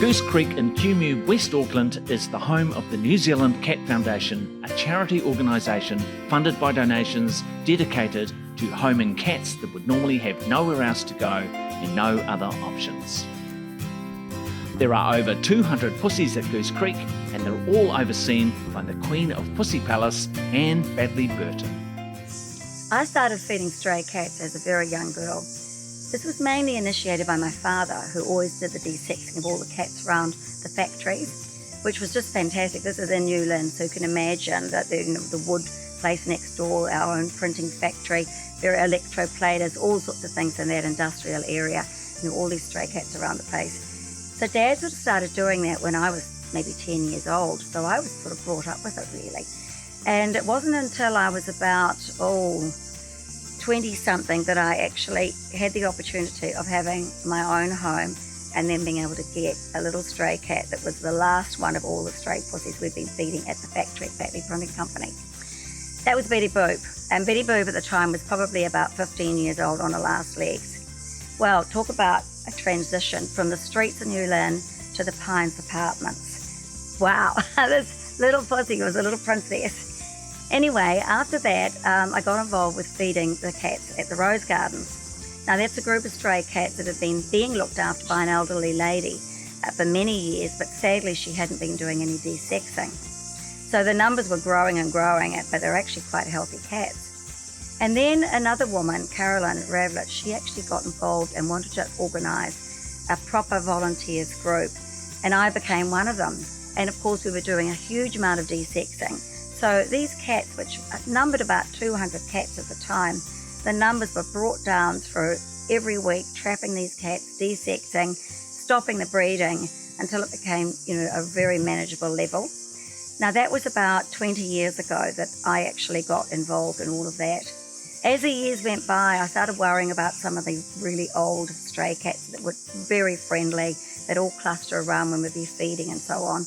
Goose Creek in Kumeu, West Auckland is the home of the New Zealand Cat Foundation, a charity organisation funded by donations dedicated to homing cats that would normally have nowhere else to go and no other options. There are over 200 pussies at Goose Creek, and they're all overseen by the Queen of Pussy Palace, Anne Batley Burton. I started feeding stray cats as a very young girl. This was mainly initiated by my father, who always did the desexing of all the cats around the factories, which was just fantastic. This is in Newland, so you can imagine that the wood place next door, our own printing factory, there are electroplaters, all sorts of things in that industrial area, all these stray cats around the place. So Dad sort of started doing that when I was maybe 10 years old, so I was sort of brought up with it really. And it wasn't until I was about, 20-something that I actually had the opportunity of having my own home and then being able to get a little stray cat that was the last one of all the stray pussies we'd been feeding at the factory at Batley Burton Company. That was Betty Boop, and Betty Boop at the time was probably about 15 years old on her last legs. Well, talk about a transition from the streets of Newland to the Pines apartments. Wow, this little pussy was a little princess. Anyway, after that, I got involved with feeding the cats at the Rose Gardens. Now that's a group of stray cats that had been being looked after by an elderly lady for many years, but sadly she hadn't been doing any desexing. So the numbers were growing and growing, but they're actually quite healthy cats. And then another woman, Caroline Ravlett, she actually got involved and wanted to organise a proper volunteers group, and I became one of them. And of course we were doing a huge amount of desexing. So these cats, which numbered about 200 cats at the time, the numbers were brought down through every week, trapping these cats, desexing, stopping the breeding until it became, a very manageable level. Now that was about 20 years ago that I actually got involved in all of that. As the years went by, I started worrying about some of the really old stray cats that were very friendly, that all cluster around when we'd be feeding and so on.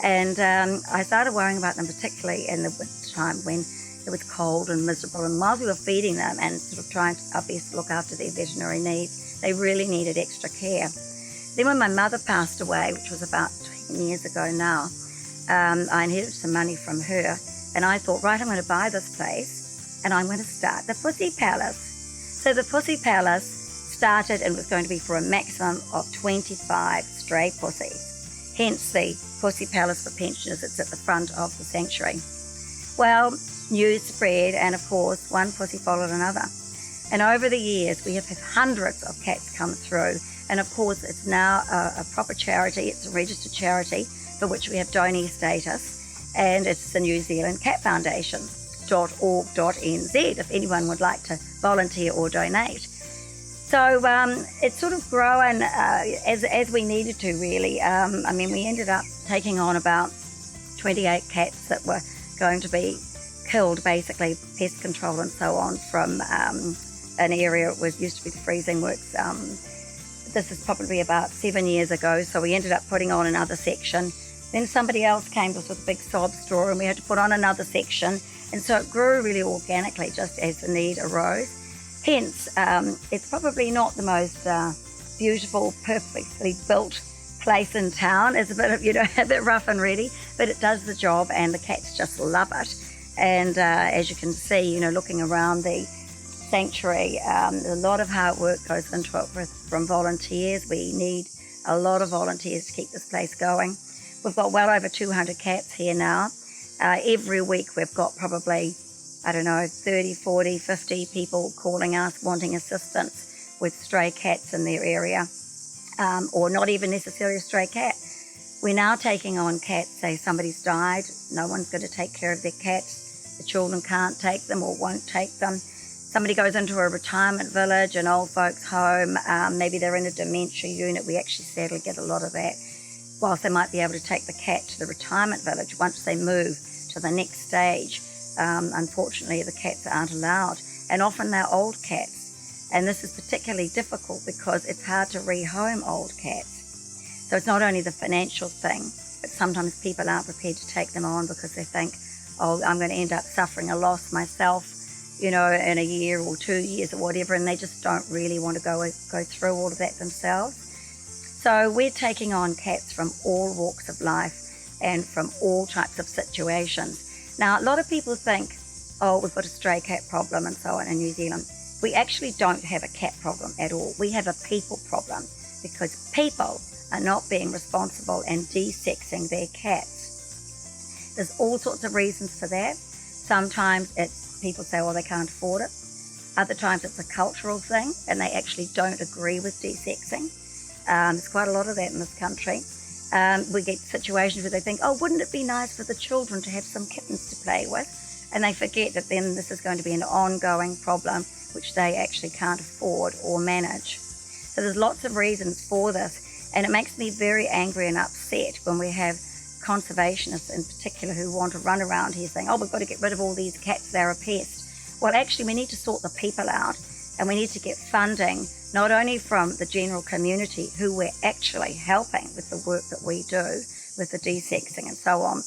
And I started worrying about them particularly in the winter time when it was cold and miserable. And while we were feeding them and sort of trying our best to look after their veterinary needs, they really needed extra care. Then when my mother passed away, which was about 10 years ago now, I inherited some money from her. And I thought, right, I'm going to buy this place and I'm going to start the Pussy Palace. So the Pussy Palace started and was going to be for a maximum of 25 stray pussies. Hence the Pussy Palace for pensioners. It's at the front of the sanctuary. Well, news spread, and of course, one pussy followed another. And over the years, we have had hundreds of cats come through. And of course, it's now a proper charity. It's a registered charity for which we have donee status. And it's the New Zealand Cat Foundation, .org.nz, if anyone would like to volunteer or donate. So it's sort of grown as we needed to, really. We ended up taking on about 28 cats that were going to be killed, basically, pest control and so on, from an area. It used to be the freezing works. This is probably about 7 years ago, so we ended up putting on another section. Then somebody else came to us with a big sob straw, and we had to put on another section. And so it grew really organically, just as the need arose. Hence, it's probably not the most beautiful, perfectly built place in town. It's a bit of, a bit rough and ready, but it does the job and the cats just love it. And as you can see, looking around the sanctuary, a lot of hard work goes into it from volunteers. We need a lot of volunteers to keep this place going. We've got well over 200 cats here now. Every week we've got probably 30, 40, 50 people calling us wanting assistance with stray cats in their area, or not even necessarily a stray cat. We're now taking on cats, say somebody's died, no one's going to take care of their cats, the children can't take them or won't take them. Somebody goes into a retirement village, an old folks home, maybe they're in a dementia unit. We actually sadly get a lot of that. Whilst they might be able to take the cat to the retirement village, once they move to the next stage, unfortunately, the cats aren't allowed, and often they're old cats. And this is particularly difficult because it's hard to rehome old cats. So it's not only the financial thing, but sometimes people aren't prepared to take them on because they think, I'm going to end up suffering a loss myself, in a year or 2 years or whatever, and they just don't really want to go through all of that themselves. So we're taking on cats from all walks of life and from all types of situations. Now, a lot of people think, oh, we've got a stray cat problem and so on in New Zealand. We actually don't have a cat problem at all. We have a people problem because people are not being responsible and de-sexing their cats. There's all sorts of reasons for that. Sometimes it's people say, well, they can't afford it. Other times it's a cultural thing and they actually don't agree with de-sexing. There's quite a lot of that in this country. We get situations where they think, oh, wouldn't it be nice for the children to have some kittens to play with? And they forget that then this is going to be an ongoing problem which they actually can't afford or manage. So there's lots of reasons for this, and it makes me very angry and upset when we have conservationists in particular who want to run around here saying, oh, we've got to get rid of all these cats, they're a pest. Well, actually, we need to sort the people out, and we need to get funding not only from the general community who we're actually helping with the work that we do with the de-sexing and so on,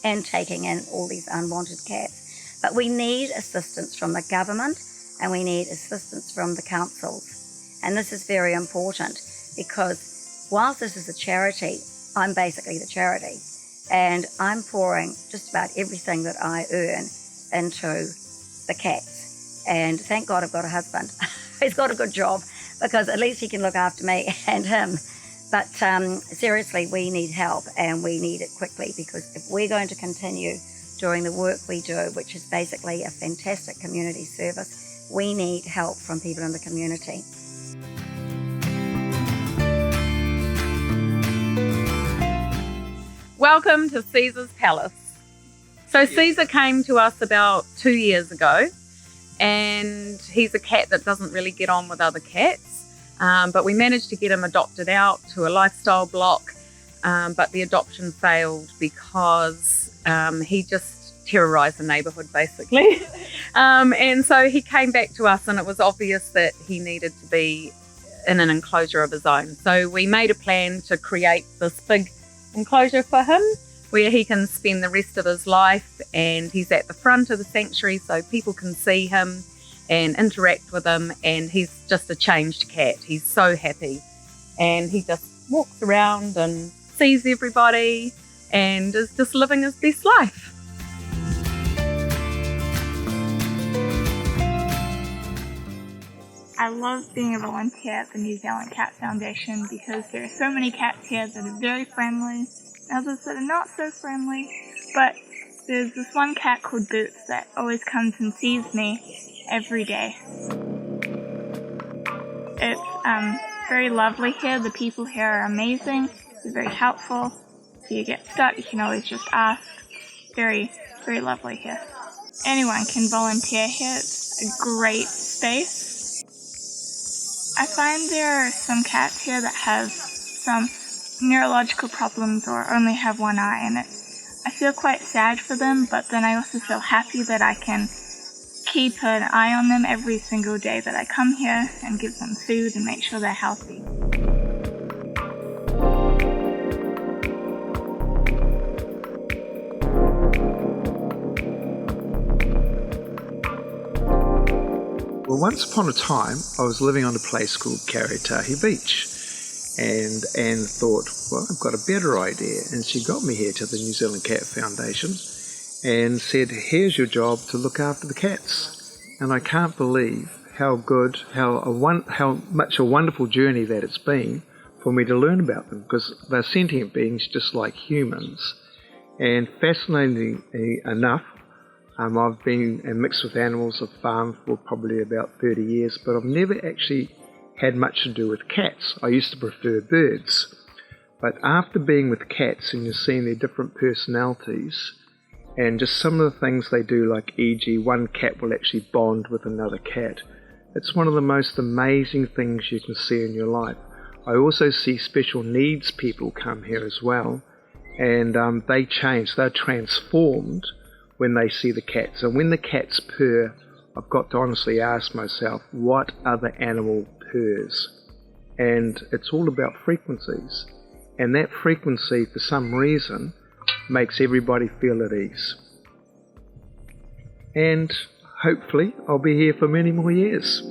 and taking in all these unwanted cats. But we need assistance from the government and we need assistance from the councils. And this is very important because whilst this is a charity, I'm basically the charity. And I'm pouring just about everything that I earn into the cats. And thank God I've got a husband. He's got a good job because at least he can look after me and him. But seriously, we need help and we need it quickly because if we're going to continue doing the work we do, which is basically a fantastic community service, we need help from people in the community. Welcome to Caesar's Palace. So Caesar came to us about 2 years ago, and he's a cat that doesn't really get on with other cats, but we managed to get him adopted out to a lifestyle block, but the adoption failed because he just terrorised the neighbourhood basically. And so he came back to us and it was obvious that he needed to be in an enclosure of his own. So we made a plan to create this big enclosure for him where he can spend the rest of his life, and he's at the front of the sanctuary so people can see him and interact with him, and he's just a changed cat. He's so happy and he just walks around and sees everybody and is just living his best life. I love being a volunteer at the New Zealand Cat Foundation because there are so many cats here that are very friendly, others that are not so friendly, but there's this one cat called Boots that always comes and sees me every day. It's very lovely here. The people here are amazing. They're very helpful. If you get stuck, you can always just ask. Very, very lovely here. Anyone can volunteer here. It's a great space. I find there are some cats here that have some neurological problems or only have one eye, and I feel quite sad for them, but then I also feel happy that I can keep an eye on them every single day that I come here and give them food and make sure they're healthy. Well, once upon a time, I was living on a place called Karitahi Beach, and Anne thought, well, I've got a better idea, and she got me here to the New Zealand Cat Foundation and said, here's your job to look after the cats. And I can't believe how much a wonderful journey that it's been for me to learn about them, because they're sentient beings just like humans. And fascinatingly enough, I've been mixed with animals. I've farmed for probably about 30 years, but I've never actually had much to do with cats. I used to prefer birds. But after being with cats and you're seeing their different personalities and just some of the things they do, like e.g. one cat will actually bond with another cat, it's one of the most amazing things you can see in your life. I also see special needs people come here as well, and they change, they're transformed when they see the cats. And when the cats purr, I've got to honestly ask myself, what other animal purrs? And it's all about frequencies. And that frequency, for some reason, makes everybody feel at ease. And hopefully, I'll be here for many more years.